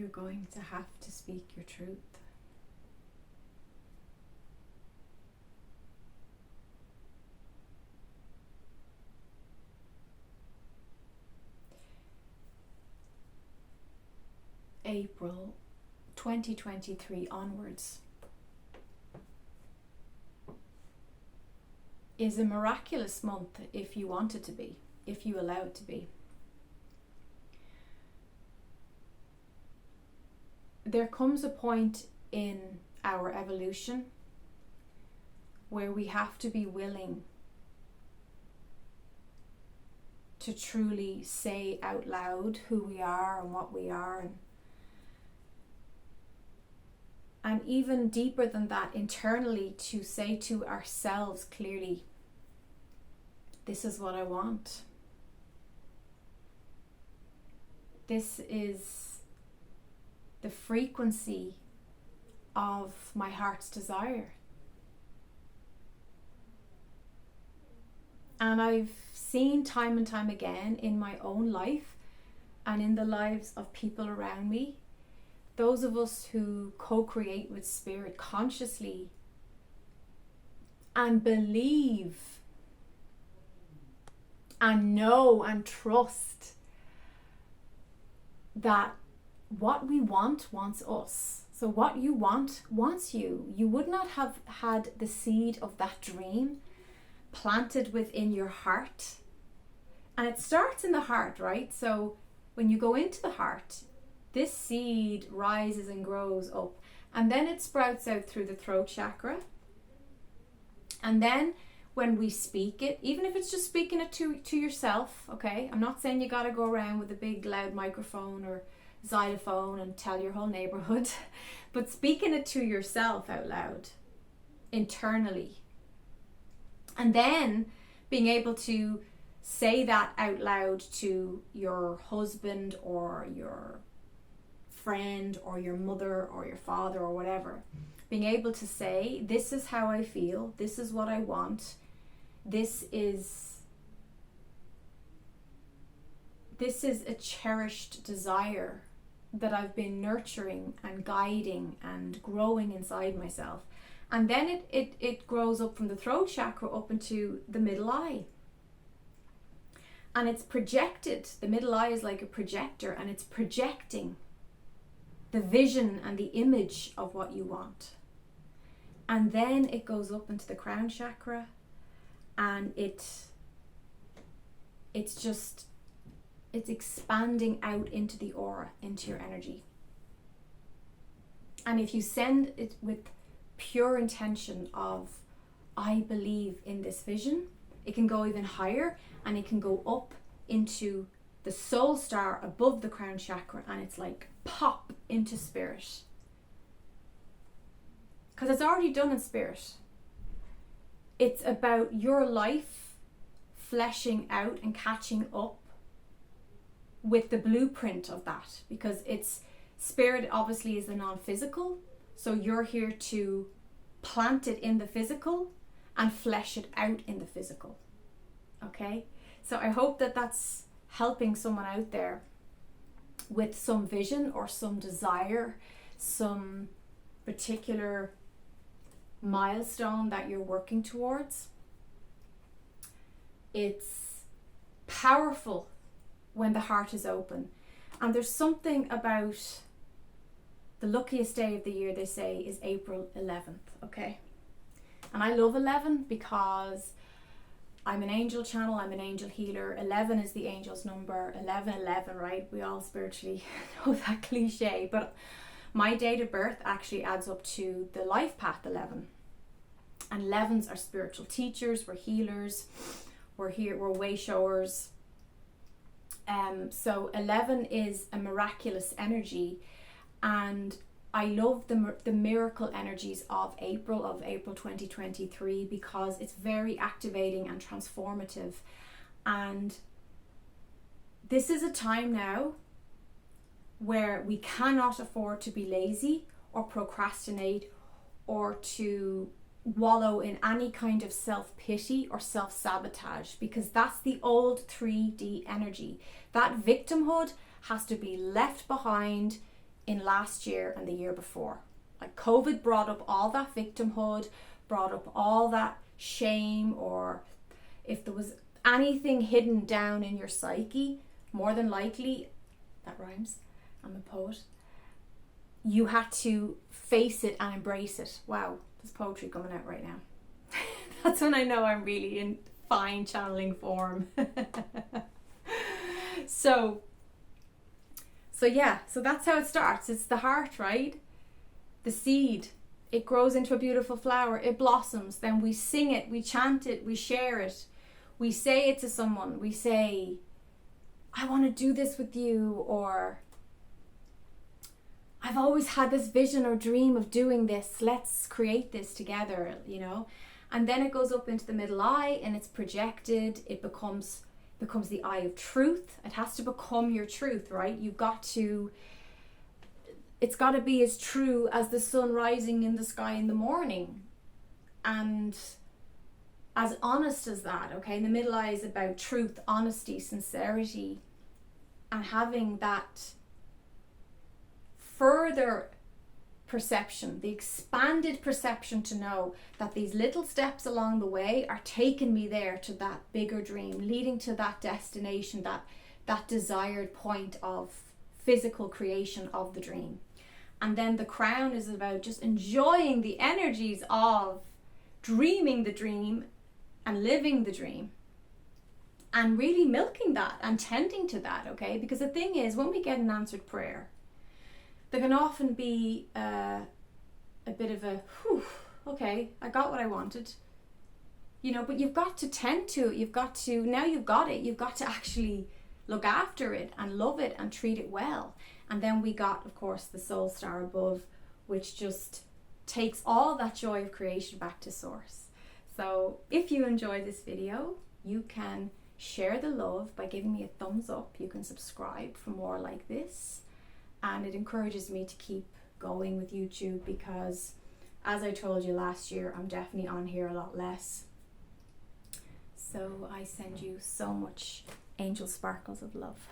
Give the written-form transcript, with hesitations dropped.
you're going to have to speak your truth. April 2023 onwards is a miraculous month if you want it to be, if you allow it to be. There comes a point in our evolution where we have to be willing to truly say out loud who we are and what we are, and even deeper than that, internally, to say to ourselves clearly, this is what I want. This is the frequency of my heart's desire. And I've seen time and time again in my own life and in the lives of people around me, those of us who co-create with spirit consciously and believe and know and trust that what we want wants us. So what you want wants you. You would not have had the seed of that dream planted within your heart. And it starts in the heart, right? So when you go into the heart, this seed rises and grows up, and then it sprouts out through the throat chakra. And then when we speak it, even if it's just speaking it to yourself, okay? I'm not saying you got to go around with a big loud microphone or xylophone and tell your whole neighborhood, but speaking it to yourself out loud, internally. And then being able to say that out loud to your husband or your friend or your mother or your father or whatever. Being able to say, this is how I feel, this is what I want, this is a cherished desire that I've been nurturing and guiding and growing inside myself. And then it grows up from the throat chakra up into the middle eye. And it's projected. The middle eye is like a projector, and it's projecting the vision and the image of what you want. And then it goes up into the crown chakra, and it's expanding out into the aura, into your energy. And if you send it with pure intention of, I believe in this vision, it can go even higher, and it can go up into the soul star above the crown chakra, and it's like pop into spirit. Because it's already done in spirit. It's about your life fleshing out and catching up with the blueprint of that, because it's spirit obviously is the non-physical, so you're here to plant it in the physical and flesh it out in the physical. Okay, so I hope that that's helping someone out there with some vision or some desire, some particular milestone that you're working towards. It's powerful when the heart is open. And there's something about the luckiest day of the year, they say, is April 11th, okay? And I love 11 because I'm an angel channel, I'm an angel healer. 11 is the angel's number, 11, right? We all spiritually know that cliche, but my date of birth actually adds up to the life path 11. And 11s are spiritual teachers, we're healers, we're way showers. So 11 is a miraculous energy, and I love the miracle energies of April 2023, because it's very activating and transformative. And this is a time now where we cannot afford to be lazy or procrastinate or to wallow in any kind of self-pity or self-sabotage, because that's the old 3D energy. That victimhood has to be left behind in last year and the year before. Like COVID brought up all that victimhood, brought up all that shame, or if there was anything hidden down in your psyche, more than likely, that rhymes, I'm a poet, you had to face it and embrace it. Wow, there's poetry coming out right now. That's when I know I'm really in fine channeling form. So that's how it starts. It's the heart, right? The seed. It grows into a beautiful flower. It blossoms. Then we sing it, we chant it, we share it. We say it to someone. We say, I want to do this with you, or I've always had this vision or dream of doing this. Let's create this together, you know. And then it goes up into the middle eye and it's projected. It becomes the eye of truth. It has to become your truth, right? It's got to be as true as the sun rising in the sky in the morning, and as honest as that, okay? The middle eye is about truth, honesty, sincerity, and having that further perception, the expanded perception to know that these little steps along the way are taking me there to that bigger dream, leading to that destination, that desired point of physical creation of the dream. And then the crown is about just enjoying the energies of dreaming the dream and living the dream, and really milking that and tending to that, okay? Because the thing is, when we get an answered prayer, there can often be a bit of a, whew, okay, I got what I wanted, you know, but you've got to tend to it. Now you've got it, you've got to actually look after it and love it and treat it well. And then we got, of course, the soul star above, which just takes all that joy of creation back to source. So if you enjoy this video, you can share the love by giving me a thumbs up. You can subscribe for more like this. And it encourages me to keep going with YouTube, because as I told you last year, I'm definitely on here a lot less. So I send you so much angel sparkles of love.